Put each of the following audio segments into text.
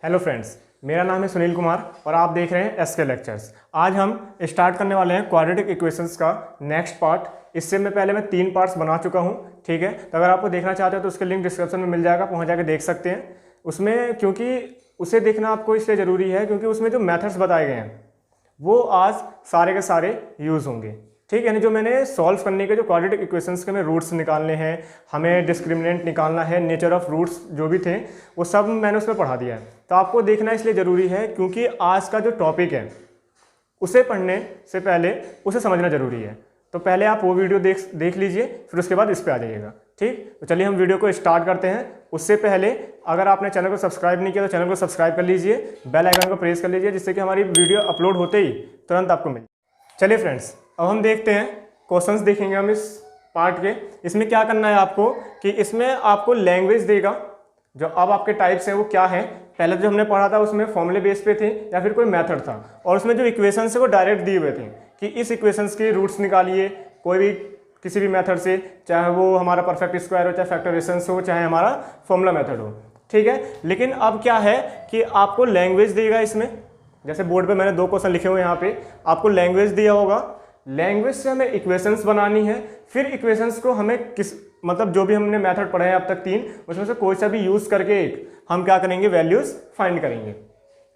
Hello friends, मेरा नाम है सुनील कुमार और आप देख रहे हैं एसके लेक्चर्स। आज हम स्टार्ट करने वाले हैं क्वाड्रेटिक इक्वेशंस का नेक्स्ट पार्ट। इससे मैं पहले 3 पार्ट्स बना चुका हूं, ठीक है। तो अगर आपको देखना चाहते हो तो उसके लिंक डिस्क्रिप्शन में मिल जाएगा, वहाँ जाकर देख सकते हैं उसमें। क्योंकि उसे देखना आपको इसलिए ज़रूरी है क्योंकि उसमें जो मेथड्स बताए गए हैं वो आज सारे के सारे यूज़ होंगे, ठीक है। यानी जो मैंने सॉल्व करने के जो क्वाड्रेटिक इक्वेशंस के हमें रूट्स निकालने हैं, हमें डिस्क्रिमिनेंट निकालना है, नेचर ऑफ रूट्स जो भी थे वो सब मैंने उसमें पढ़ा दिया है। तो आपको देखना इसलिए ज़रूरी है क्योंकि आज का जो टॉपिक है उसे पढ़ने से पहले उसे समझना ज़रूरी है। तो पहले आप वो वीडियो देख लीजिए, फिर उसके बाद इस पे आ जाइएगा, ठीक। तो चलिए हम वीडियो को स्टार्ट करते हैं। उससे पहले अगर आपने चैनल को सब्सक्राइब नहीं किया तो चैनल को सब्सक्राइब कर लीजिए, बेल आइकन को प्रेस कर लीजिए, जिससे कि हमारी वीडियो अपलोड होते ही तुरंत आपको मिले। चलिए फ्रेंड्स, अब हम देखते हैं क्वेश्चंस देखेंगे हम इस पार्ट के। इसमें क्या करना है आपको कि इसमें आपको लैंग्वेज देगा, जो अब आपके टाइप्स हैं वो क्या है। पहले जो हमने पढ़ा था उसमें फॉर्मूले बेस पे थे या फिर कोई मेथड था, और उसमें जो इक्वेशंस है वो डायरेक्ट दिए हुए थे कि इस इक्वेशंस के रूट्स निकालिए कोई भी किसी भी मेथड से, चाहे वो हमारा परफेक्ट स्क्वायर हो, चाहे फैक्टराइजेशन हो, चाहे हमारा फॉर्मूला मेथड हो, ठीक है। लेकिन अब क्या है कि आपको लैंग्वेज देगा इसमें। जैसे बोर्ड पे मैंने 2 क्वेश्चन लिखे हुए हैं, यहाँ पे आपको लैंग्वेज दिया होगा। लैंग्वेज से हमें इक्वेशंस बनानी है, फिर इक्वेशंस को हमें मतलब जो भी हमने मेथड पढ़े हैं अब तक 3, उसमें से कोई सा भी यूज करके हम क्या करेंगे, वैल्यूज फाइंड करेंगे,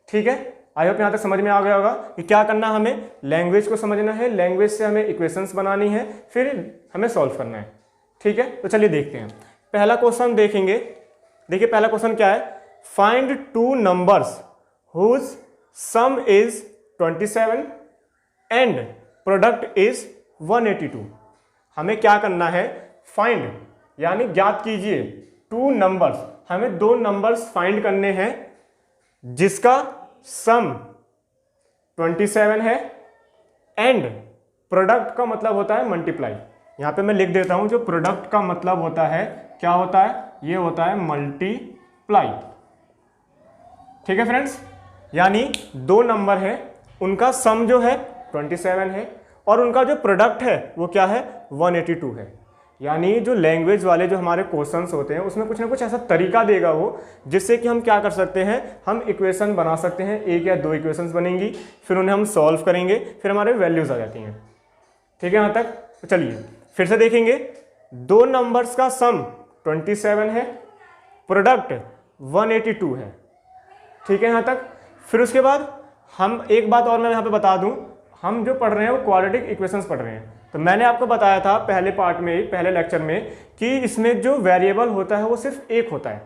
ठीक है। आई होप यहाँ तक समझ में आ गया होगा कि क्या करना है। हमें लैंग्वेज को समझना है, लैंग्वेज से हमें इक्वेशंस बनानी है, फिर हमें सॉल्व करना है, ठीक है। तो चलिए देखते हैं। पहला क्वेश्चन देखेंगे। देखिए पहला क्वेश्चन क्या है, find 2 numbers whose sum is 27 and product is 182। हमें क्या करना है, फाइंड यानी ज्ञात कीजिए 2 नंबर्स। हमें 2 नंबर्स फाइंड करने हैं जिसका सम 27 है एंड प्रोडक्ट का मतलब होता है मल्टीप्लाई। यहां पे मैं लिख देता हूं, जो प्रोडक्ट का मतलब होता है क्या होता है, ये होता है मल्टीप्लाई, ठीक है फ्रेंड्स। यानी 2 नंबर है, उनका सम जो है 27 है और उनका जो प्रोडक्ट है वो क्या है, 182 है। यानी जो लैंग्वेज वाले जो हमारे क्वेश्चंस होते हैं उसमें कुछ ना कुछ ऐसा तरीका देगा वो, जिससे कि हम क्या कर सकते हैं, हम इक्वेशन बना सकते हैं। 1 या 2 इक्वेशंस बनेंगी, फिर उन्हें हम सॉल्व करेंगे, फिर हमारे वैल्यूज आ जाती हैं, ठीक है यहाँ तक। तो चलिए फिर से देखेंगे। 2 नंबर्स का सम 27 है, प्रोडक्ट 182 है, ठीक है यहाँ तक। फिर उसके बाद हम एक बात और मैं यहाँ पे बता दूं, हम जो पढ़ रहे हैं वो क्वाड्रेटिक इक्वेशंस पढ़ रहे हैं। तो मैंने आपको बताया था पहले पार्ट में, पहले लेक्चर में, कि इसमें जो वेरिएबल होता है वो सिर्फ एक होता है।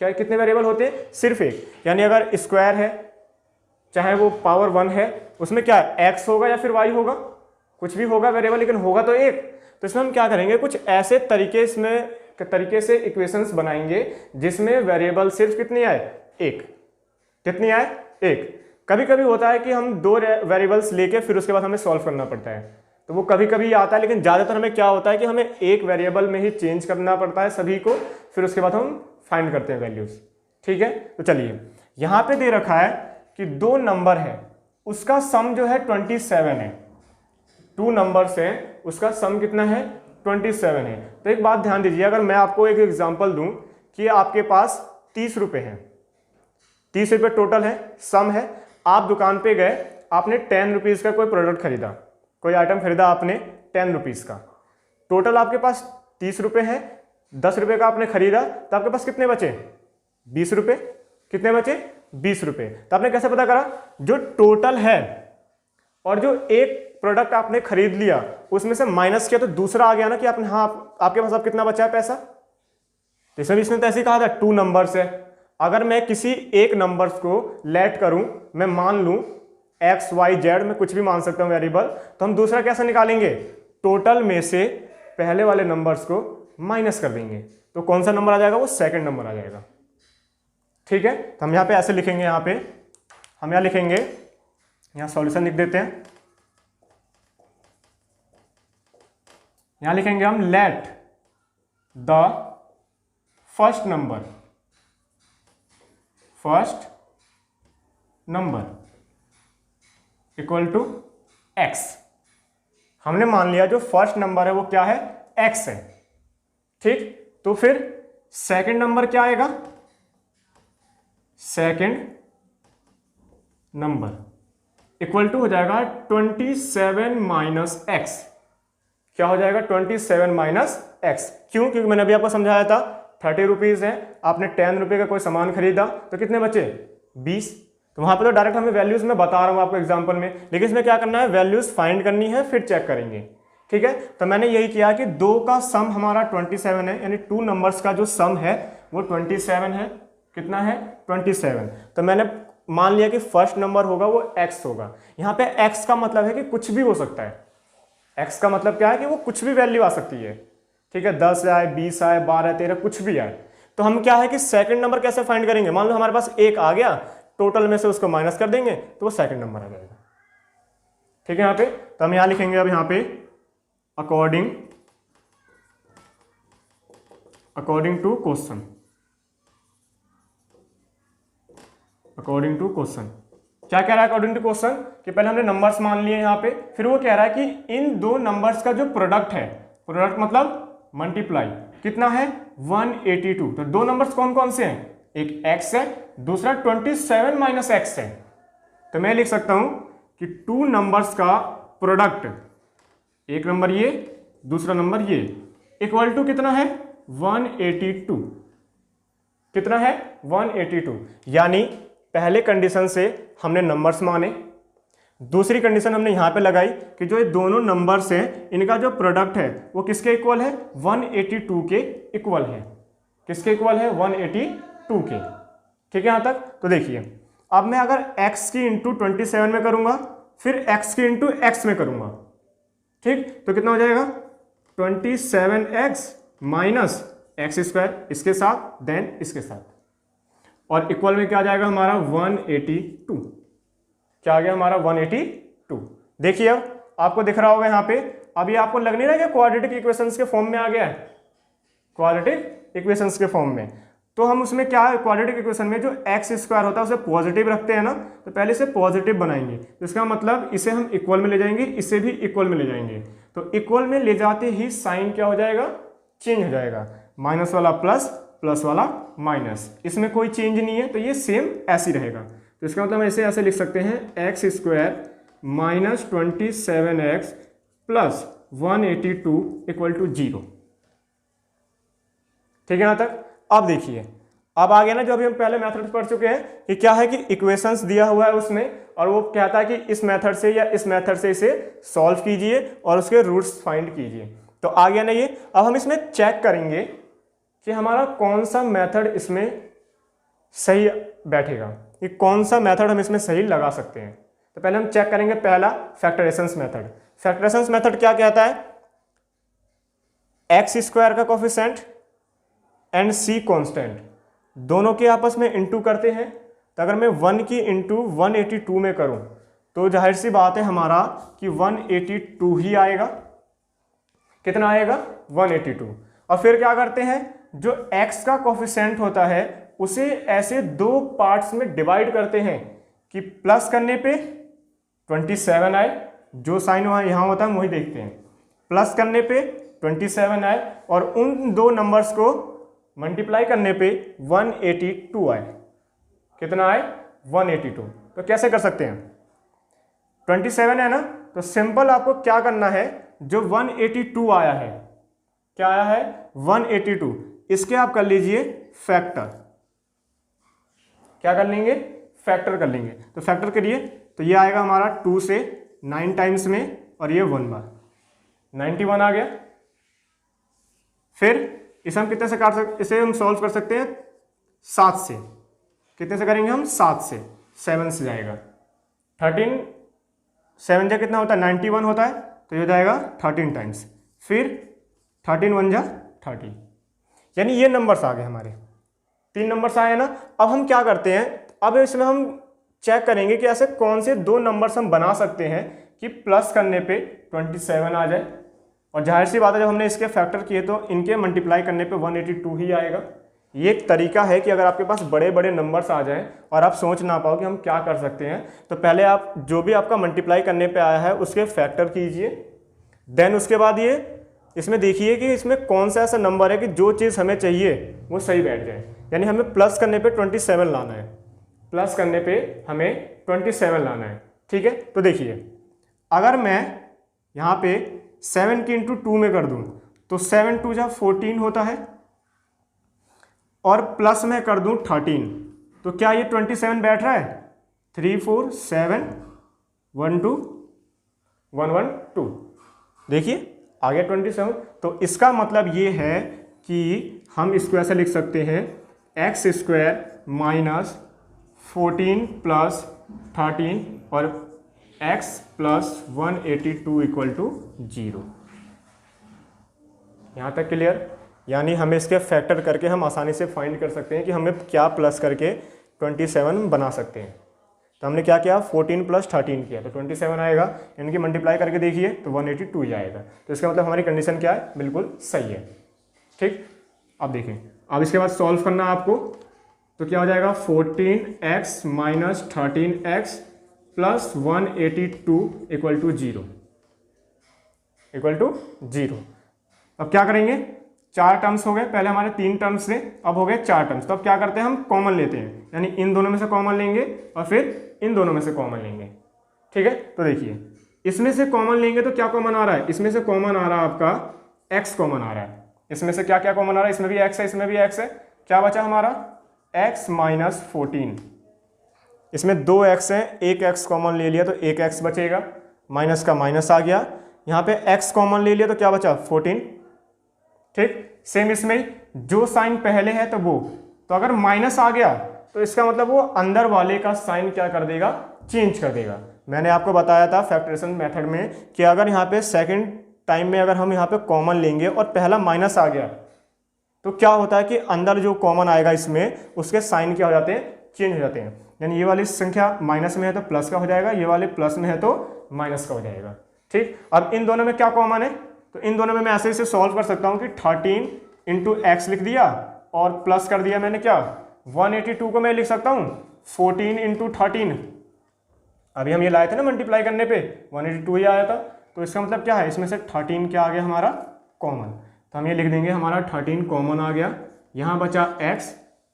क्या कितने वेरिएबल होते हैं, सिर्फ एक। यानी अगर स्क्वायर है, चाहे वो पावर 1 है, उसमें क्या एक्स होगा या फिर वाई होगा, कुछ भी होगा वेरिएबल, लेकिन होगा तो एक। तो इसमें हम क्या करेंगे, कुछ ऐसे तरीके से इक्वेशंस बनाएंगे जिसमें वेरिएबल सिर्फ कितनी आए, एक। कितनी आए, एक। कभी कभी होता है कि हम 2 वेरिएबल्स लेके फिर उसके बाद हमें सॉल्व करना पड़ता है, तो वो कभी कभी आता है। लेकिन ज़्यादातर हमें क्या होता है कि हमें एक वेरिएबल में ही चेंज करना पड़ता है सभी को, फिर उसके बाद हम फाइंड करते हैं वैल्यूज, ठीक है। तो चलिए यहाँ पे दे रखा है कि 2 नंबर है, उसका सम जो है 27 है। 2 नंबर्स हैं, उसका सम कितना है, 27 है। तो एक बात ध्यान दीजिए, अगर मैं आपको एक एग्जाम्पल दूं कि आपके पास 30 रुपये हैं, 30 रुपये टोटल है, सम है। आप दुकान पे गए, आपने 10 रुपीज़ का कोई प्रोडक्ट खरीदा, कोई आइटम खरीदा आपने 10 रुपीज़ का। टोटल आपके पास 30 रुपये है, 10 रुपये का आपने खरीदा, तो आपके पास कितने बचे, 20 रुपये। कितने बचे, 20 रुपये। तो आपने कैसे पता करा, जो टोटल है और जो एक प्रोडक्ट आपने खरीद लिया उसमें से माइनस किया तो दूसरा आ गया ना कि आपने, हाँ आपके पास अब कितना बचा है पैसा। तो इसमें तो ऐसे ही कहा था 2 नंबर्स है। अगर मैं किसी एक नंबर्स को लेट करूं, मैं मान लूं एक्स वाई जेड, मैं कुछ भी मान सकता हूं वेरिएबल, तो हम दूसरा कैसे निकालेंगे, टोटल में से पहले वाले नंबर्स को माइनस कर देंगे, तो कौन सा नंबर आ जाएगा, वो सेकंड नंबर आ जाएगा, ठीक है। तो हम यहाँ पे ऐसे लिखेंगे, यहाँ पे हम यहाँ लिखेंगे, यहाँ सॉल्यूशन लिख देते हैं। यहाँ लिखेंगे हम let the first number equal to X. हमने मान लिया जो फर्स्ट नंबर है वो क्या है, एक्स है, ठीक। तो फिर सेकंड नंबर क्या आएगा, सेकंड नंबर इक्वल टू हो जाएगा 27 माइनस एक्स। क्या हो जाएगा 27 माइनस एक्स। क्यों? क्योंकि मैंने अभी आपको समझाया था 30 रुपीज़ है, आपने 10 रुपये का कोई सामान खरीदा तो कितने बचे 20। तो वहां पे तो डायरेक्ट हमें वैल्यूज में बता रहा हूं आपको एग्जांपल में, लेकिन इसमें क्या करना है वैल्यूज फाइंड करनी है फिर चेक करेंगे। ठीक है, तो मैंने यही किया कि 2 का सम हमारा 27 है, यानी 2 नंबर्स का जो सम है वो 27 है। कितना है 27। तो मैंने मान लिया कि फर्स्ट नंबर होगा वो x होगा। यहाँ पे x का मतलब है कि कुछ भी हो सकता है। x का मतलब क्या है कि वो कुछ भी वैल्यू आ सकती है। ठीक है, 10 आए, 20 आए, 12, 13 कुछ भी आए। तो हम क्या है कि सेकंड नंबर कैसे फाइंड करेंगे, मान लो हमारे पास 1 आ गया, टोटल में से उसको माइनस कर देंगे तो वो सेकंड नंबर आ जाएगा। ठीक है, यहाँ पे तो हम यहाँ लिखेंगे अब यहाँ पे according to question, according to question. क्या कह रहा है अकॉर्डिंग टू क्वेश्चन कि पहले हमने नंबर्स मान लिए यहाँ पे, फिर वो कह रहा है कि इन 2 नंबर्स का जो प्रोडक्ट है, प्रोडक्ट मतलब मल्टीप्लाई कितना है 182। तो 2 नंबर्स कौन कौन से हैं, एक x है, दूसरा 27 माइनस एक्स है। तो मैं लिख सकता हूं कि 2 नंबर्स का प्रोडक्ट, एक नंबर ये, दूसरा नंबर ये, इक्वल टू कितना है 182। कितना है 182। यानी पहले कंडीशन से हमने नंबर्स माने, दूसरी कंडीशन हमने यहां पे लगाई कि जो ये दोनों नंबर्स हैं इनका जो प्रोडक्ट है वो किसके इक्वल है 182 के इक्वल है। किसके इक्वल है 182 के। ठीक है यहां तक। तो देखिए अब मैं अगर x की इंटू 27 में करूंगा, फिर x की इंटू एक्स में करूंगा, ठीक, तो कितना हो जाएगा 27x माइनस एक्स स्क्वायर, इसके साथ देन इसके साथ, और इक्वल में क्या आ जाएगा हमारा 182। क्या आ गया हमारा 182। देखिए अब आपको दिख रहा होगा यहाँ पे, अब ये आपको लग नहीं रहा है कि क्वाड्रेटिक इक्वेशंस के फॉर्म में आ गया है, क्वाड्रेटिक इक्वेशंस के फॉर्म में। तो हम उसमें क्या है क्वाड्रेटिक इक्वेशन में जो एक्स स्क्वायर होता है उसे पॉजिटिव रखते हैं ना, तो पहले से पॉजिटिव बनाएंगे, तो इसका मतलब इसे हम इक्वल में ले जाएंगे, इसे भी इक्वल में ले जाएंगे। तो इक्वल में ले जाते ही साइन क्या हो जाएगा चेंज हो जाएगा, माइनस वाला प्लस, प्लस वाला माइनस, इसमें कोई चेंज नहीं है, तो ये सेम ऐसे ही रहेगा। तो इसका मतलब ऐसे ऐसे लिख सकते हैं x square minus 27x plus 182 equal to 0। ठीक है यहां तक। अब देखिए अब आ गया ना जो अभी हम पहले मेथड पढ़ चुके हैं कि क्या है कि इक्वेशंस दिया हुआ है उसमें, और वो कहता है कि इस मेथड से या इस मेथड से इसे सॉल्व कीजिए और उसके रूट्स फाइंड कीजिए। तो आ गया ना ये। अब हम इसमें चेक करेंगे कि हमारा कौन सा मेथड इसमें सही बैठेगा, कि कौन सा मेथड हम इसमें सही लगा सकते हैं। तो पहले हम चेक करेंगे पहला फैक्टराइजेशन मेथड। फैक्टराइजेशन मेथड क्या कहता है, एक्स स्क्वायर का कोफिशिएंट एंड सी कांस्टेंट दोनों के आपस में इंटू करते हैं। तो अगर मैं 1 की इंटू 182 में करूं तो जाहिर सी बात है हमारा कि 182 ही आएगा। कितना आएगा 182। और फिर क्या करते हैं, जो x का कोफिशिएंट होता है उसे ऐसे 2 पार्ट्स में डिवाइड करते हैं कि प्लस करने पे 27 आए, जो साइन वहां यहां होता है हम वही देखते हैं, प्लस करने पे 27 आए, और उन 2 नंबर्स को मल्टीप्लाई करने पे 182 आए। कितना आए 182। तो कैसे कर सकते हैं, 27 है ना, तो सिंपल आपको क्या करना है, जो 182 आया है, क्या आया है 182, इसके आप कर लीजिए फैक्टर। क्या कर लेंगे फैक्टर कर लेंगे। तो फैक्टर करिए तो ये आएगा हमारा 2 से 9 टाइम्स में, और ये 1 बार 91 आ गया। फिर इसे हम कितने से काट सकते, इसे हम सॉल्व कर सकते हैं 7 से। कितने से करेंगे हम 7 से, 7 से जाएगा 13, 7 जा कितना होता है 91 होता है, तो ये हो जाएगा 13 टाइम्स, फिर 13 1 जा 30, यानी ये नंबर्स आ गए हमारे, 3 नंबर्स आए ना। अब हम क्या करते हैं, अब इसमें हम चेक करेंगे कि ऐसे कौन से 2 नंबर्स हम बना सकते हैं कि प्लस करने पे 27 आ जाए, और जाहिर सी बात है जब हमने इसके फैक्टर किए तो इनके मल्टीप्लाई करने पे 182 ही आएगा। ये एक तरीका है कि अगर आपके पास बड़े बड़े नंबर्स आ जाएं और आप सोच ना पाओ कि हम क्या कर सकते हैं, तो पहले आप जो भी आपका मल्टीप्लाई करने पे आया है उसके फैक्टर कीजिए, देन उसके बाद ये इसमें देखिए कि इसमें कौन सा ऐसा नंबर है कि जो चीज़ हमें चाहिए वो सही बैठ जाए, यानी हमें प्लस करने पे 27 लाना है। प्लस करने पे हमें 27 लाना है। ठीक है, तो देखिए अगर मैं यहाँ पे 7 की इंटू 2 में कर दूँ तो 7 2 जा 14 होता है, और प्लस में कर दूँ 13, तो क्या ये 27 बैठ रहा है? 3 4 7 1 2 1 1 2, देखिए आ गया 27। तो इसका मतलब ये है कि हम इसको ऐसे लिख सकते हैं एक्स स्क्वायर माइनस 14 प्लस 13 और x प्लस 182 इक्वल टू 0। यहाँ तक क्लियर? यानी हमें इसके फैक्टर करके हम आसानी से फाइंड कर सकते हैं कि हमें क्या प्लस करके 27 बना सकते हैं। तो हमने क्या किया, 14 प्लस 13 किया तो 27 आएगा, इनकी मल्टीप्लाई करके देखिए तो 182 ही आएगा। तो इसका मतलब हमारी कंडीशन क्या है, बिल्कुल सही है। ठीक, अब देखें, अब इसके बाद सॉल्व करना आपको, तो क्या हो जाएगा 14x minus 13x plus 182 equal to 0 equal to 0। अब क्या करेंगे, 4 टर्म्स हो गए, पहले हमारे 3 टर्म्स थे, अब हो गए 4 टर्म्स। तो अब क्या करते हैं, हम कॉमन लेते हैं, यानी इन दोनों में से कॉमन लेंगे और फिर इन दोनों में से कॉमन लेंगे। ठीक है, तो देखिए इसमें से कॉमन लेंगे तो क्या कॉमन आ रहा है, इसमें से कॉमन आ रहा है आपका x कॉमन आ रहा है। इसमें से क्या क्या कॉमन आ रहा है, इसमें भी x है, इसमें भी x है, क्या बचा हमारा x माइनस 14। इसमें 2x है, एक x कॉमन ले लिया तो एक x बचेगा, माइनस का माइनस आ गया, यहाँ पे x कॉमन ले लिया तो क्या बचा 14। ठीक, सेम इसमें जो साइन पहले है तो वो, तो अगर माइनस आ गया तो इसका मतलब वो अंदर वाले का साइन क्या कर देगा, चेंज कर देगा। मैंने आपको बताया था फैक्टरेशन मेथड में कि अगर यहाँ पे सेकंड टाइम में अगर हम यहाँ पे कॉमन लेंगे और पहला माइनस आ गया तो क्या होता है कि अंदर जो कॉमन आएगा इसमें उसके साइन क्या हो जाते हैं, चेंज हो जाते हैं। यानी ये वाली संख्या माइनस में है तो प्लस का हो जाएगा, ये वाले प्लस में है तो माइनस का हो जाएगा। ठीक, अब इन दोनों में क्या कॉमन है, तो इन दोनों में मैं ऐसे सॉल्व कर सकता हूँ कि 13 इंटू एक्स लिख दिया और प्लस कर दिया मैंने क्या 182 को मैं लिख सकता हूँ 14 इंटू 13। अभी हम ये लाए थे ना मल्टीप्लाई करने पे 182 ही आया था, तो इसका मतलब क्या है, इसमें से 13 क्या आ गया हमारा कॉमन, तो हम ये लिख देंगे हमारा 13 कॉमन आ गया। यहाँ बचा x,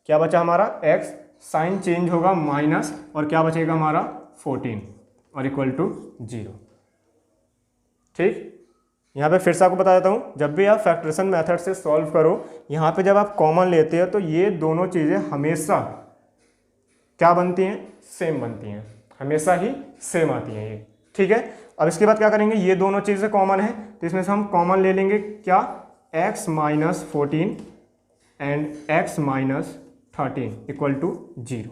क्या बचा हमारा x, साइन चेंज होगा माइनस और क्या बचेगा हमारा 14 और इक्वल टू 0। ठीक, यहाँ पे फिर से आपको बता देता हूँ, जब भी आप फैक्टरेशन मेथड से सॉल्व करो, यहाँ पे जब आप कॉमन लेते हो तो ये दोनों चीज़ें हमेशा क्या बनती हैं, सेम बनती हैं, हमेशा ही सेम आती हैं ये। ठीक है, अब इसके बाद क्या करेंगे, ये दोनों चीज़ें कॉमन है तो इसमें से हम कॉमन ले लेंगे क्या, x minus 14 and x minus 13 equal to 0।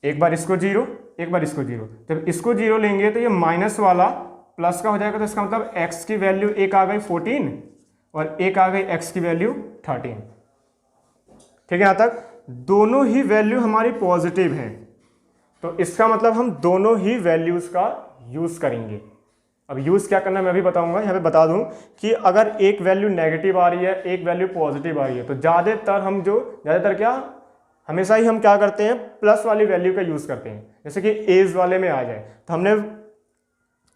एक बार इसको 0, एक बार इसको 0, जब इसको 0 लेंगे तो ये माइनस वाला प्लस का हो जाएगा, तो इसका मतलब x की वैल्यू एक आ गई 14 और एक आ गई x की वैल्यू 13। ठीक है, यहाँ तक दोनों ही वैल्यू हमारी पॉजिटिव हैं, तो इसका मतलब हम दोनों ही वैल्यूज का यूज करेंगे। अब यूज क्या करना है मैं भी बताऊंगा, यहाँ पे बता दूं कि अगर एक वैल्यू नेगेटिव आ रही है, एक वैल्यू पॉजिटिव आ रही है, तो ज़्यादातर क्या हमेशा ही हम क्या करते हैं, प्लस वाली वैल्यू का यूज करते हैं। जैसे कि एज वाले में आ जाए तो हमने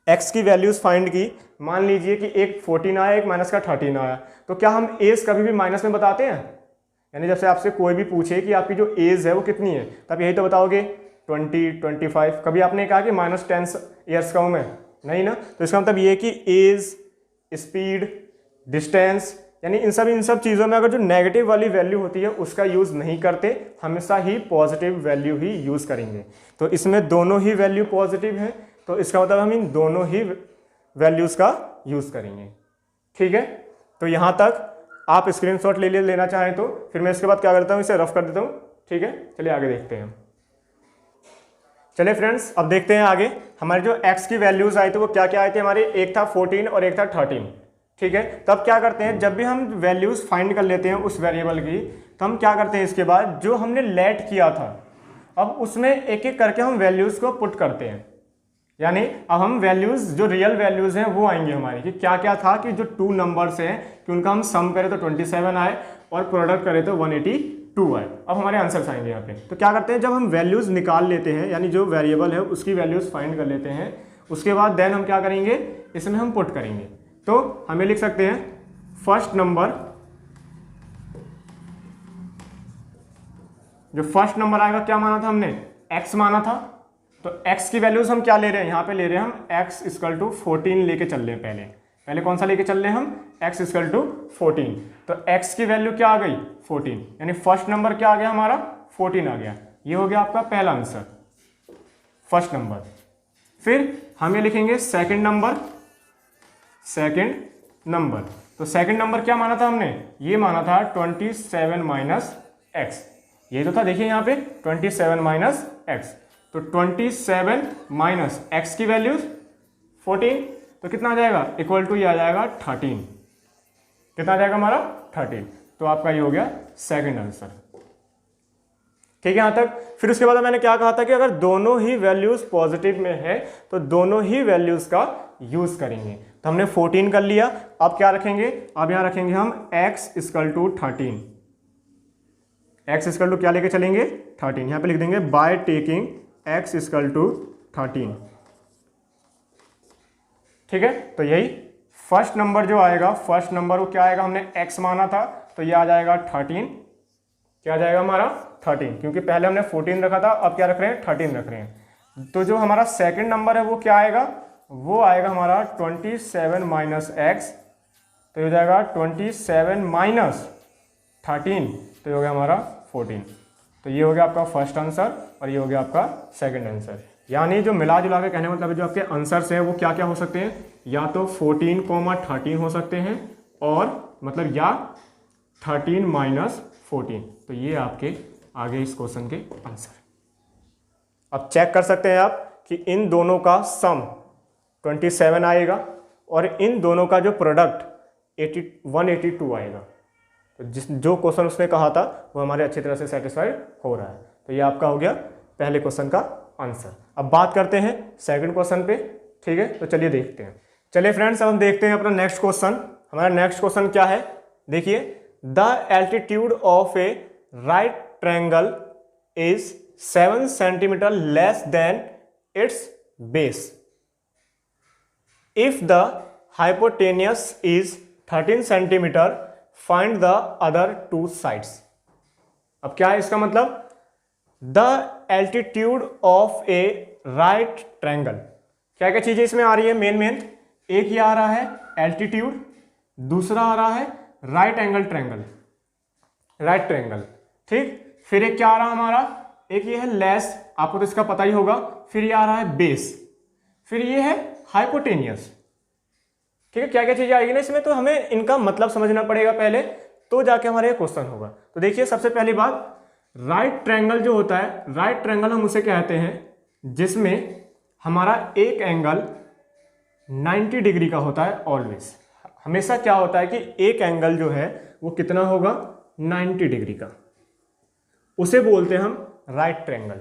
x की वैल्यूज फाइंड की, मान लीजिए कि एक 14 आया, एक माइनस का 13 आया, तो क्या हम एज कभी भी माइनस में बताते हैं? यानी जब से आपसे कोई भी पूछे कि आपकी जो एज है वो कितनी है, तब यही तो बताओगे 20 25। कभी आपने कहा कि -10 ईयर्स का हूँ मैं, नहीं ना। तो इसका मतलब ये है कि एज, स्पीड, डिस्टेंस, यानी इन सब चीज़ों में अगर जो नेगेटिव वाली वैल्यू होती है उसका यूज़ नहीं करते, हमेशा ही पॉजिटिव वैल्यू ही यूज़ करेंगे। तो इसमें दोनों ही वैल्यू पॉजिटिव है, तो इसका मतलब हम इन दोनों ही वैल्यूज़ का यूज़ करेंगे। ठीक है, तो यहाँ तक आप स्क्रीनशॉट लेना चाहें तो फिर मैं इसके बाद क्या करता हूँ, इसे रफ कर देता हूँ। ठीक है, चलिए आगे देखते हैं। चलिए फ्रेंड्स, अब देखते हैं आगे हमारे जो x की वैल्यूज़ आई थी वो क्या क्या आई थी हमारी, एक था 14 और एक था 13। ठीक है, तब क्या करते हैं, जब भी हम वैल्यूज़ फाइंड कर लेते हैं उस वेरिएबल की, तो हम क्या करते हैं, इसके बाद जो हमने लेट किया था अब उसमें एक एक करके हम वैल्यूज़ को पुट करते हैं। यानी अब हम वैल्यूज़ जो रियल वैल्यूज़ हैं वो आएंगी हमारी, कि क्या क्या था, कि जो 2 नंबर्स हैं कि उनका हम सम करें तो 27 आए और प्रोडक्ट करें तो 182 आए। अब हमारे आंसर्स आएंगे यहाँ पे। तो क्या करते हैं, जब हम वैल्यूज़ निकाल लेते हैं, यानी जो वेरिएबल है उसकी वैल्यूज़ फाइंड कर लेते हैं, उसके बाद देन हम क्या करेंगे, इसमें हम पुट करेंगे। तो हमें लिख सकते हैं फर्स्ट नंबर जो फर्स्ट नंबर आएगा क्या माना था हमने, x माना था, तो x की वैल्यूज हम क्या ले रहे हैं, यहाँ पे ले रहे हैं हम x इक्वल टू 14 लेके चल रहे हैं। पहले कौन सा लेके चल रहे हैं हम, x इक्वल टू 14। तो x की वैल्यू क्या आ गई 14, यानी फर्स्ट नंबर क्या आ गया हमारा 14 आ गया। ये हो गया आपका पहला आंसर, फर्स्ट नंबर। फिर हम ये लिखेंगे सेकंड नंबर। तो सेकंड नंबर क्या माना था हमने, ये माना था 27 माइनस एक्स, ये तो था देखिए यहाँ पे 27 माइनस एक्स। तो 27 माइनस एक्स की वैल्यू 14, तो कितना आ जाएगा, इक्वल टू ये आ जाएगा 13। कितना आ जाएगा हमारा 13। तो आपका ये हो गया सेकंड आंसर। ठीक है यहाँ तक। फिर उसके बाद मैंने क्या कहा था कि अगर दोनों ही वैल्यूज पॉजिटिव में है तो दोनों ही वैल्यूज का यूज करेंगे। तो हमने 14 कर लिया, अब क्या रखेंगे, अब यहाँ रखेंगे हम x equal to 13। x equal to क्या लेके चलेंगे 13, यहाँ पे लिख देंगे by taking x equal to 13। ठीक है, तो यही फर्स्ट नंबर जो आएगा, फर्स्ट नंबर को क्या आएगा, हमने x माना था तो ये आ जाएगा 13। क्या आ जाएगा हमारा 13, क्योंकि पहले हमने 14 रखा था, अब क्या रख रहे हैं 13 रख रहे हैं। तो जो हमारा सेकंड नंबर है वो क्या आएगा, वो आएगा हमारा 27 माइनस एक्स, तो ये हो जाएगा 27 माइनस 13, तो ये हो गया हमारा 14। तो ये हो गया आपका फर्स्ट आंसर और ये हो गया आपका सेकंड आंसर। यानी जो मिला जुला के कहने का मतलब जो आपके आंसर्स हैं वो क्या क्या हो सकते हैं, या तो 14, 13 हो सकते हैं, और मतलब या 13 माइनस 14। तो ये आपके आगे इस क्वेश्चन के आंसर। अब चेक कर सकते हैं आप कि इन दोनों का सम 27 आएगा और इन दोनों का जो प्रोडक्ट 182 आएगा। तो जो क्वेश्चन उसने कहा था वो हमारे अच्छी तरह से सेटिस्फाइड हो रहा है। तो ये आपका हो गया पहले क्वेश्चन का आंसर। अब बात करते हैं सेकंड क्वेश्चन पे। ठीक है, तो चलिए देखते हैं। चलिए फ्रेंड्स, अब हम देखते हैं अपना नेक्स्ट क्वेश्चन। हमारा नेक्स्ट क्वेश्चन क्या है, देखिए, the altitude of A right triangle is 7 centimetre less than it's base if the hypotenuse is 13 centimeter, find the other two sides। अब क्या है इसका मतलब, the altitude of a right triangle, क्या क्या चीजें इसमें आ रही है मेन, एक ये आ रहा है एल्टीट्यूड, दूसरा आ रहा है राइट ट्रायंगल। ठीक, फिर एक क्या आ रहा है हमारा, एक ये है लेस, आपको तो इसका पता ही होगा, फिर ये आ रहा है बेस, फिर ये है हाइपोटेनियस। ठीक है, क्या क्या चीजें आएगी ना इसमें, तो हमें इनका मतलब समझना पड़ेगा पहले, तो जाके हमारे क्वेश्चन होगा। तो देखिए, सबसे पहली बात, राइट ट्रायंगल जो होता है, राइट ट्रायंगल हम उसे कहते हैं जिसमें हमारा एक एंगल 90 डिग्री का होता है। ऑलवेज हमेशा क्या होता है कि एक एंगल जो है वो कितना होगा, 90 डिग्री का, उसे बोलते हैं हम राइट ट्रायंगल।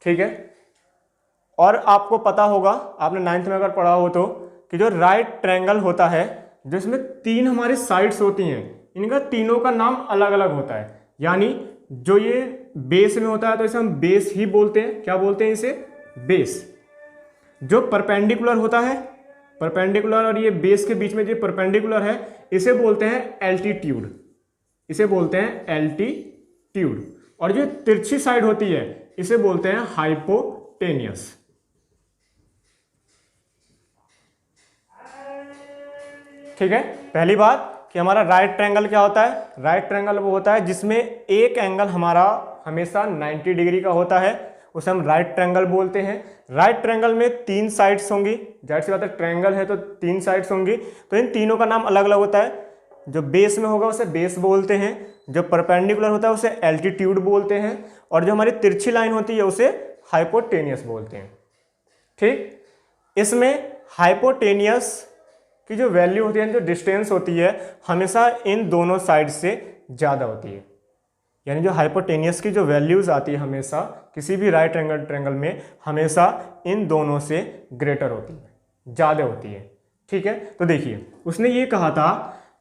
ठीक है, और आपको पता होगा, आपने 9th में अगर पढ़ा हो तो, कि जो राइट ट्रायंगल होता है जिसमें 3 हमारी साइड्स होती हैं, इनका तीनों का नाम अलग अलग होता है। यानी जो ये बेस में होता है तो इसे हम बेस ही बोलते हैं। क्या बोलते हैं इसे, बेस। जो परपेंडिकुलर होता है, परपेंडिकुलर और ये बेस के बीच में जो परपेंडिकुलर है, इसे बोलते हैं एल्टीट्यूड, इसे बोलते हैं एल्टीट्यूड। और जो तिरछी साइड होती है इसे बोलते हैं हाइपोटेनियस। ठीक है, पहली बात कि हमारा राइट ट्रायंगल क्या होता है, राइट ट्रायंगल वो होता है जिसमें एक एंगल हमारा हमेशा 90 डिग्री का होता है, उसे हम राइट ट्रायंगल बोलते हैं। राइट ट्रायंगल में 3 साइड्स होंगी, जाहिर सी बात है ट्रायंगल है तो 3 साइड्स होंगी, तो इन तीनों का नाम अलग अलग होता है। जो बेस में होगा उसे बेस बोलते हैं, जो परपेंडिकुलर होता है उसे एल्टीट्यूड बोलते हैं, और जो हमारी तिरछी लाइन होती है उसे हाइपोटेनियस बोलते हैं। ठीक, इसमें हाइपोटेनियस की जो वैल्यू होती है, जो डिस्टेंस होती है, हमेशा इन दोनों साइड से ज़्यादा होती है। यानी जो हाइपोटेनियस की जो वैल्यूज आती है हमेशा किसी भी राइट ट्रायंगल में, हमेशा इन दोनों से ग्रेटर होती है, ज़्यादा होती है। ठीक है, तो देखिए, उसने ये कहा था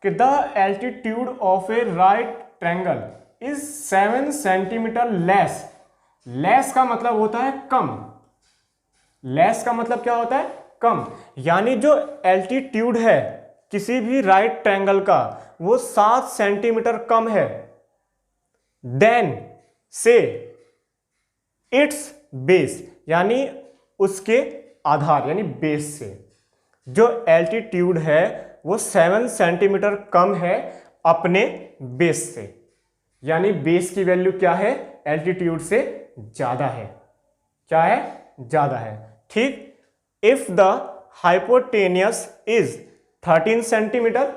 कि the altitude of A right triangle is 7 centimetre less. Less का मतलब होता है कम, लेस का मतलब क्या होता है, कम। यानी जो एल्टीट्यूड है किसी भी राइट ट्रायंगल का वो 7 सेंटीमीटर कम है देन से इट्स बेस, यानी उसके आधार यानी बेस से जो एल्टीट्यूड है वो 7 सेंटीमीटर कम है अपने बेस से, यानी बेस की वैल्यू क्या है, एल्टीट्यूड से ज्यादा है। क्या है, ज्यादा है। ठीक, if the hypotenuse is 13 centimetre,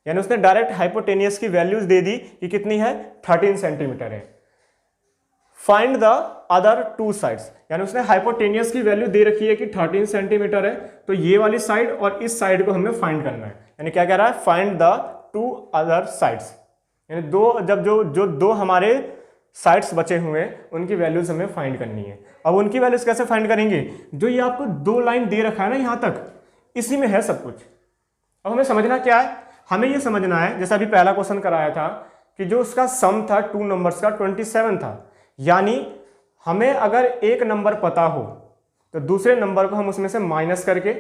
यानी उसने डायरेक्ट हाइपोटेनियस की वैल्यूज दे दी कि कितनी है, 13 सेंटीमीटर है। Find the other two sides, यानी उसने हाइपोटेनियस की वैल्यू दे रखी है कि 13 सेंटीमीटर है, तो ये वाली साइड और इस साइड को हमें फाइंड करना है। यानी क्या कह रहा है, find the two other sides, यानी जो दो हमारे साइड्स बचे हुए हैं उनकी वैल्यूज हमें फाइंड करनी है। अब उनकी वैल्यूज कैसे फाइंड करेंगे, जो ये आपको 2 लाइन दे रखा है ना यहां तक, इसी में है सब कुछ। अब हमें समझना क्या है, हमें ये समझना है, जैसा अभी पहला क्वेश्चन कराया था कि जो उसका सम था 2 नंबर्स का 27 था, यानी हमें अगर एक नंबर पता हो तो दूसरे नंबर को हम उसमें से माइनस करके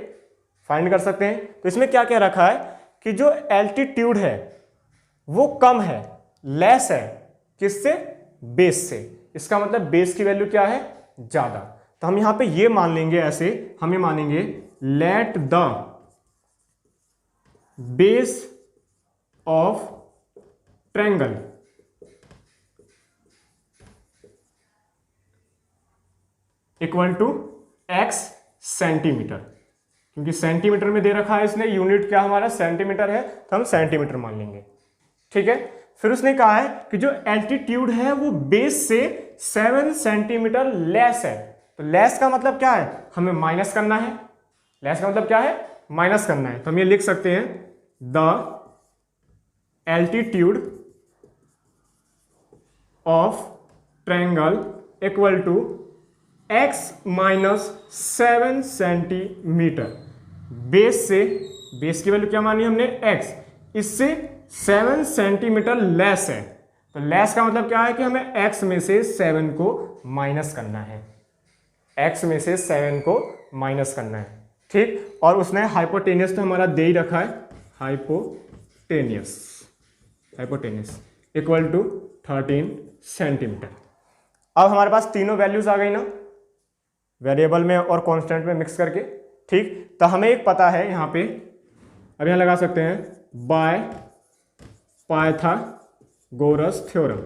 फाइंड कर सकते हैं। तो इसमें क्या क्या रखा है कि जो एल्टीट्यूड है वो कम है, लेस है, किससे, बेस से। इसका मतलब बेस की वैल्यू क्या है, ज्यादा। तो हम यहां पे ये मान लेंगे, ऐसे हम ये मानेंगे, let the base of triangle equal to x centimetre, क्योंकि सेंटीमीटर में दे रखा है इसने, यूनिट क्या हमारा सेंटीमीटर है, तो हम सेंटीमीटर मान लेंगे। ठीक है, फिर उसने कहा है कि जो एल्टीट्यूड है वो बेस से 7 सेंटीमीटर लेस है। तो लेस का मतलब क्या है, हमें माइनस करना है। लेस का मतलब क्या है, माइनस करना है। तो हम ये लिख सकते हैं, the altitude of triangle equal to x minus 7 centimetre. Base से, बेस की वैल्यू क्या मानी हमने, x, इससे 7 सेंटीमीटर लेस है। तो लेस का मतलब क्या है कि हमें x में से 7 को माइनस करना है, x में से 7 को माइनस करना है। ठीक, और उसने हाइपोटेनियस तो हमारा दे ही रखा है, हाइपोटेनियस इक्वल टू 13 सेंटीमीटर। अब हमारे पास तीनों वैल्यूज आ गई ना, वेरिएबल में और कांस्टेंट में मिक्स करके। ठीक, तो हमें एक पता है यहाँ पे, अब यहाँ लगा सकते हैं, by Pythagoras theorem.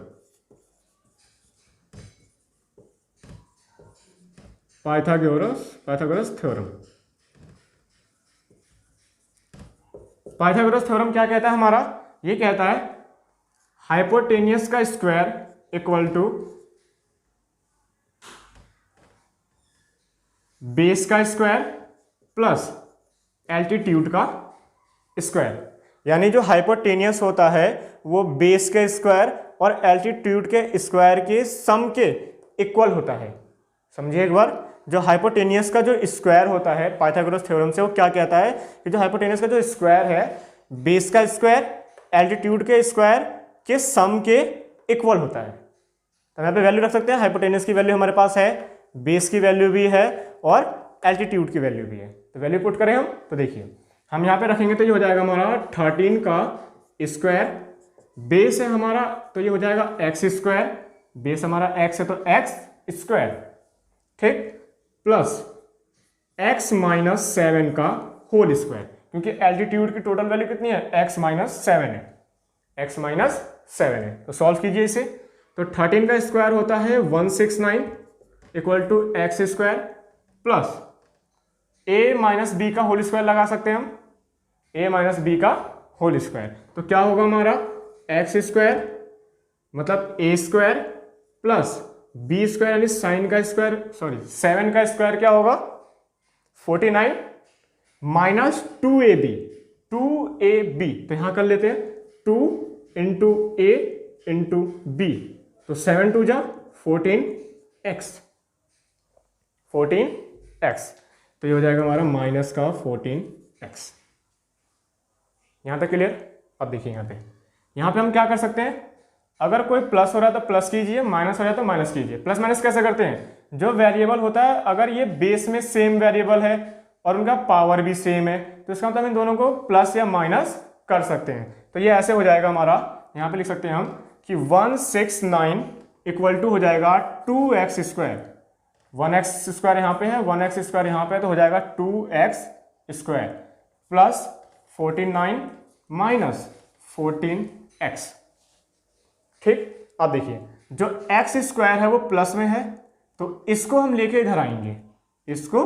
Pythagoras theorem क्या कहता है हमारा, ये कहता है हाइपोटेनियस का स्क्वायर इक्वल टू बेस का स्क्वायर प्लस एल्टीट्यूड का स्क्वायर। यानी जो हाइपोटेनियस होता है वो बेस के स्क्वायर और एल्टीट्यूड के स्क्वायर के सम के इक्वल होता है। समझिए एक बार, जो हाइपोटेनियस का जो स्क्वायर होता है पाइथागोरस थ्योरम से, वो क्या कहता है कि जो हाइपोटेनियस का जो स्क्वायर है बेस का स्क्वायर एल्टीट्यूड के स्क्वायर के सम के इक्वल होता है। तो यहाँ पे वैल्यू रख सकते हैं, हाइपोटेनियस की वैल्यू हमारे पास है, बेस की वैल्यू भी है और एल्टीट्यूड की वैल्यू भी है। तो वैल्यू पुट करें हम, तो देखिए हम यहाँ पे रखेंगे तो ये हो जाएगा हमारा 13 का स्क्वायर, बेस है हमारा तो ये हो जाएगा एक्स स्क्वायर, बेस हमारा एक्स है तो एक्स स्क्वायर, ठीक, प्लस एक्स माइनस 7 का होल स्क्वायर, क्योंकि एल्टीट्यूड की टोटल वैल्यू कितनी है, एक्स माइनस 7 है, एक्स माइनस 7 है। तो सॉल्व कीजिए इसे, तो 13 का स्क्वायर होता है 169 equal to x square plus a minus b का होल स्क्वायर लगा सकते हैं हम, ए माइनस बी का होल स्क्वायर। तो क्या होगा हमारा एक्स स्क्वायर मतलब a square plus b square यानी साइन का स्क्वायर, सॉरी 7 का स्क्वायर क्या होगा 49 माइनस 2ab, 2ab तो यहां कर लेते हैं 2 इंटू ए इंटू बी, तो 7 2 जा 14x, 14x, तो ये हो जाएगा हमारा माइनस का 14x। यहां तक क्लियर। अब देखिए यहां पे हम क्या कर सकते हैं, अगर कोई प्लस हो रहा है तो प्लस कीजिए, माइनस हो रहा है तो माइनस कीजिए। प्लस माइनस कैसे करते हैं, जो वेरिएबल होता है अगर ये बेस में सेम वेरिएबल है और उनका पावर भी सेम है तो इसका मतलब इन दोनों को प्लस या माइनस कर सकते हैं। तो ये ऐसे हो जाएगा हमारा, यहां पे लिख सकते हैं हम कि 169 इक्वल टू हो जाएगा 2x²। 1x² यहाँ पे है, 1x² यहाँ पे है, तो हो जाएगा 2x² प्लस 49 माइनस 14x। ठीक, अब देखिए जो x² है वो प्लस में है, तो इसको हम लेके इधर आएंगे, इसको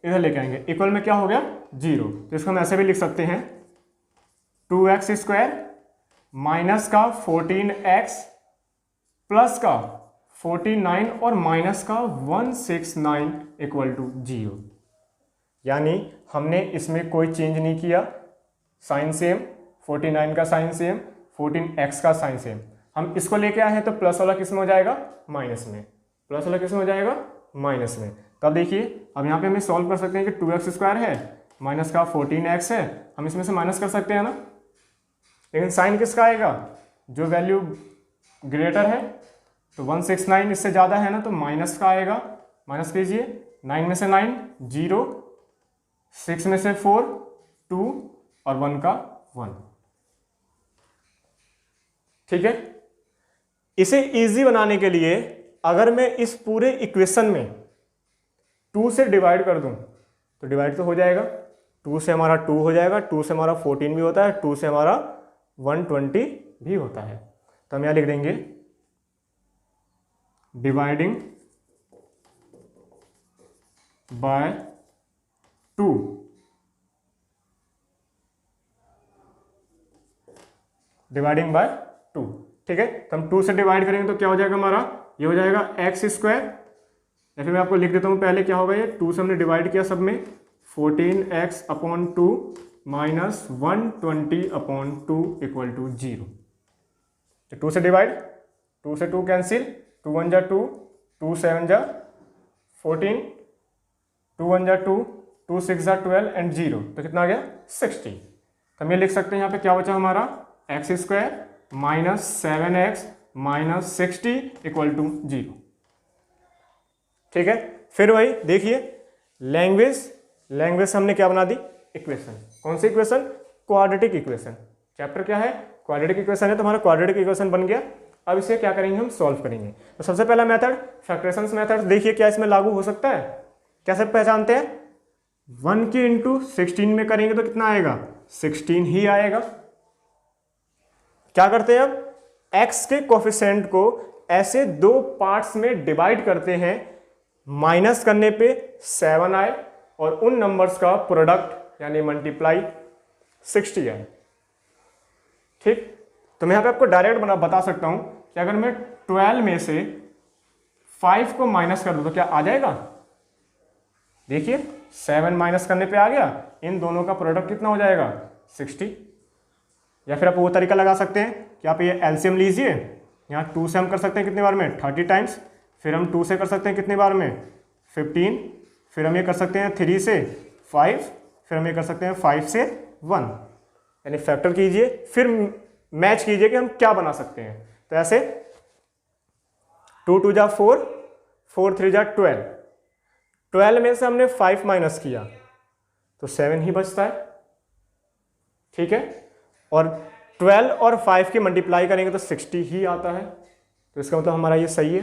इधर लेके आएंगे, इक्वल में क्या हो गया 0। तो इसको हम ऐसे भी लिख सकते हैं 2x² माइनस का 14x प्लस का 49 और माइनस का 169 इक्वल टू 0। यानी हमने इसमें कोई चेंज नहीं किया, साइन सेम, 49 का साइन सेम, 14x का साइन सेम। हम इसको लेके आए हैं तो प्लस वाला किस में हो जाएगा, माइनस में, प्लस वाला किस में हो जाएगा, माइनस में। तो अब देखिए अब यहाँ पे हमें सॉल्व कर सकते हैं कि 2x² है माइनस का 14x है, हम इसमें से माइनस कर सकते हैं ना, लेकिन साइन किसका आएगा, जो वैल्यू ग्रेटर है, तो 169 इससे ज़्यादा है ना, तो माइनस का आएगा। माइनस कीजिए, 9 में से 9 0, 6 में से 4 2 और 1 का 1। ठीक है, इसे इजी बनाने के लिए अगर मैं इस पूरे इक्वेशन में 2 से डिवाइड कर दूं तो डिवाइड तो हो जाएगा, 2 से हमारा 2 हो जाएगा, 2 से हमारा 14 भी होता है, 2 से हमारा 120 भी होता है। तो हम यहां लिख देंगे डिवाइडिंग बाय 2, डिवाइडिंग बाय 2। ठीक है, तो हम 2 से डिवाइड करेंगे तो क्या हो जाएगा हमारा, ये हो जाएगा x², या फिर मैं आपको लिख देता हूँ पहले क्या होगा, ये 2 से हमने डिवाइड किया सब में, 14x/2 माइनस 120/2 इक्वल टू 0। तो 2 से डिवाइड, 2 से 2 कैंसिल, 2 1 जा 2, 2 7 जा 14, 2 1 जा 2, 2 6 जा 12 एंड 0, तो कितना आ गया 60। तो हम ये लिख सकते हैं यहाँ पे क्या बचा हमारा, x² minus 7x minus 60 equal to 0। ठीक है, फिर वही देखिए लैंग्वेज हमने क्या बना दी, इक्वेशन। कौन सी इक्वेशन, क्वाड्रेटिक इक्वेशन। चैप्टर क्या है, क्वाड्रेटिक इक्वेशन है, तो हमारा क्वाड्रेटिक इक्वेशन बन गया। अब इसे क्या करेंगे, हम सॉल्व करेंगे। तो सबसे पहला मेथड फैक्टरेशंस मेथड, देखिए क्या इसमें लागू हो सकता है, कैसे पहचानते हैं, 1 की इंटू 16 में करेंगे तो कितना आएगा, 16 ही आएगा। क्या करते हैं, अब x के कोफिशिएंट को ऐसे 2 पार्ट्स में डिवाइड करते हैं, माइनस करने पे 7 आए और उन नंबर्स का प्रोडक्ट यानी मल्टीप्लाई 60 आए। ठीक, तो मैं यहां पे आपको डायरेक्ट बता सकता हूं कि अगर मैं 12 में से 5 को माइनस कर दूं तो क्या आ जाएगा, देखिए 7 माइनस करने पे आ गया, इन दोनों का प्रोडक्ट कितना हो जाएगा 60। या फिर आप वो तरीका लगा सकते हैं कि आप ये एलसीएम लीजिए, यहाँ 2 से हम कर सकते हैं कितनी बार में 30 टाइम्स, फिर हम 2 से कर सकते हैं कितनी बार में 15, फिर हम ये कर सकते हैं 3 से 5, फिर हम ये कर सकते हैं 5 से 1, यानी फैक्टर कीजिए फिर मैच कीजिए कि हम क्या बना सकते हैं। तो ऐसे 2 2 जा 4, 4 3 जा 12, 12 में से हमने 5 माइनस किया तो 7 ही बचता है। ठीक है, और 12 और 5 की मल्टीप्लाई करेंगे तो 60 ही आता है, तो इसका मतलब हमारा ये सही है।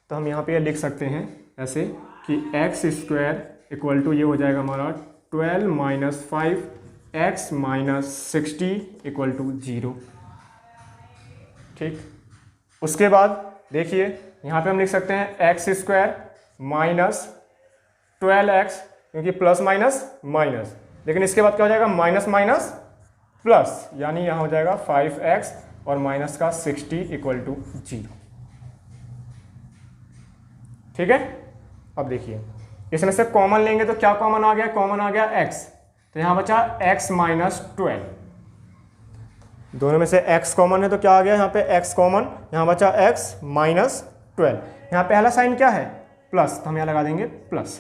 तो हम यहाँ पे ये लिख सकते हैं ऐसे कि x² इक्वल टू ये हो जाएगा हमारा 12 minus 5x minus 60 equal to 0। ठीक, उसके बाद देखिए यहाँ पे हम लिख सकते हैं x² माइनस 12x, क्योंकि प्लस माइनस माइनस, लेकिन इसके बाद क्या हो जाएगा माइनस माइनस प्लस, यानी यहाँ हो जाएगा 5x और माइनस का 60 इक्वल टू 0। ठीक है, अब देखिए इसमें से कॉमन लेंगे तो क्या कॉमन आ गया, कॉमन आ गया x, तो यहाँ बचा x माइनस 12, दोनों में से x कॉमन है तो क्या आ गया यहाँ पे x कॉमन, यहाँ बचा x माइनस 12। यहाँ पहला साइन क्या है प्लस, तो हम यहाँ लगा देंगे प्लस,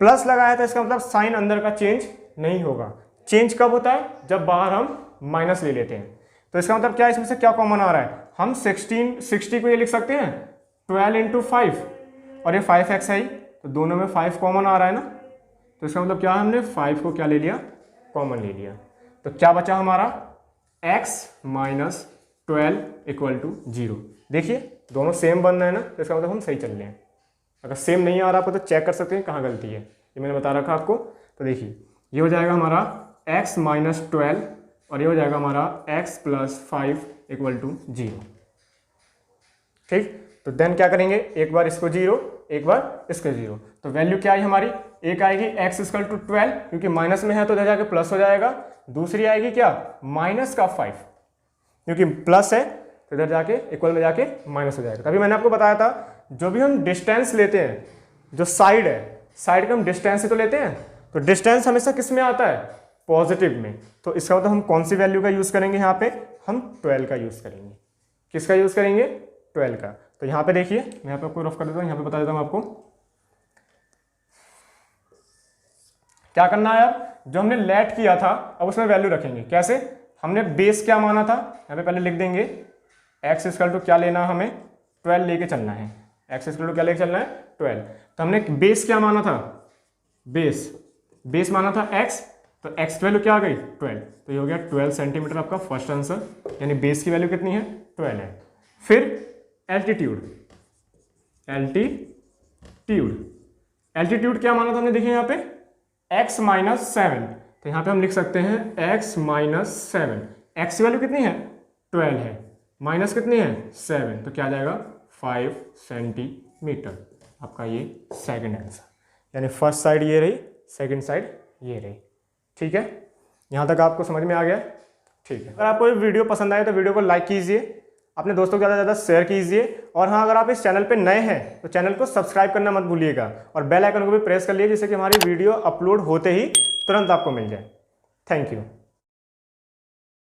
प्लस लगाया तो इसका मतलब साइन अंदर का चेंज नहीं होगा। चेंज कब होता है, जब बाहर हम माइनस ले लेते हैं। तो इसका मतलब क्या, इसमें से क्या कॉमन आ रहा है, हम 60 को ये लिख सकते हैं 12 इंटू 5, और ये 5x है, तो दोनों में 5 कॉमन आ रहा है ना, तो इसका मतलब क्या, हमने 5 को क्या ले लिया, कॉमन ले लिया। तो क्या बचा हमारा x माइनस 12 इक्वल टू 0। देखिए दोनों सेम बन रहे हैं ना, तो इसका मतलब हम सही चल रहे हैं। अगर सेम नहीं आ रहा आपको तो चेक कर सकते हैं कहाँ गलती है, ये मैंने बता रखा आपको। तो देखिए ये हो जाएगा हमारा x माइनस 12 और ये हो जाएगा हमारा x प्लस 5 इक्वल टू 0। ठीक, तो देन क्या करेंगे, एक बार इसको 0 एक बार इसको 0, तो वैल्यू क्या आई हमारी, एक आएगी x इक्वल टू 12 क्योंकि माइनस में है तो इधर जाके प्लस हो जाएगा, दूसरी आएगी क्या माइनस का 5 क्योंकि प्लस है तो इधर जाके इक्वल में जाके माइनस हो जाएगा। तभी मैंने आपको बताया था जो भी हम डिस्टेंस लेते हैं, जो साइड है, साइड का हम डिस्टेंस ही तो लेते हैं, तो डिस्टेंस हमेशा किस में आता है, पॉजिटिव में। तो इसका मतलब हम कौन सी वैल्यू का यूज करेंगे, यहाँ पे हम 12 का यूज करेंगे। किसका यूज करेंगे, 12 का। तो यहाँ पे देखिए मैं यहाँ पे आपको रफ कर देता हूँ, यहाँ पे बता देता हूँ आपको क्या करना है। यार जो हमने लेट किया था अब उसमें वैल्यू रखेंगे। कैसे, हमने बेस क्या माना था, यहाँ पे पहले लिख देंगे x इक्वल टू क्या लेना, हमें 12 लेके चलना है। x इक्वल टू क्या लेके चलना है, 12। तो हमने बेस क्या माना था, बेस माना था x, तो x वैल्यू क्या आ गई 12, तो ये हो गया 12 सेंटीमीटर आपका फर्स्ट आंसर, यानी बेस की वैल्यू कितनी है 12 है। फिर एल्टीट्यूड क्या माना था हमने, देखिए यहाँ पे x माइनस 7, तो यहाँ पे हम लिख सकते हैं x माइनस 7, x की वैल्यू कितनी है 12 है, माइनस कितनी है 7, तो क्या आ जाएगा 5 सेंटीमीटर। आपका ये सेकंड आंसर, यानी फर्स्ट साइड ये रही, सेकंड साइड ये रही। ठीक है, यहाँ तक आपको समझ में आ गया। ठीक है, अगर आपको ये वीडियो पसंद आए तो वीडियो को लाइक कीजिए, अपने दोस्तों को ज़्यादा से ज़्यादा शेयर कीजिए, और हाँ अगर आप इस चैनल पे नए हैं तो चैनल को सब्सक्राइब करना मत भूलिएगा, और बेल आइकन को भी प्रेस कर लीजिए जिससे कि हमारी वीडियो अपलोड होते ही तुरंत आपको मिल जाए। Thank you.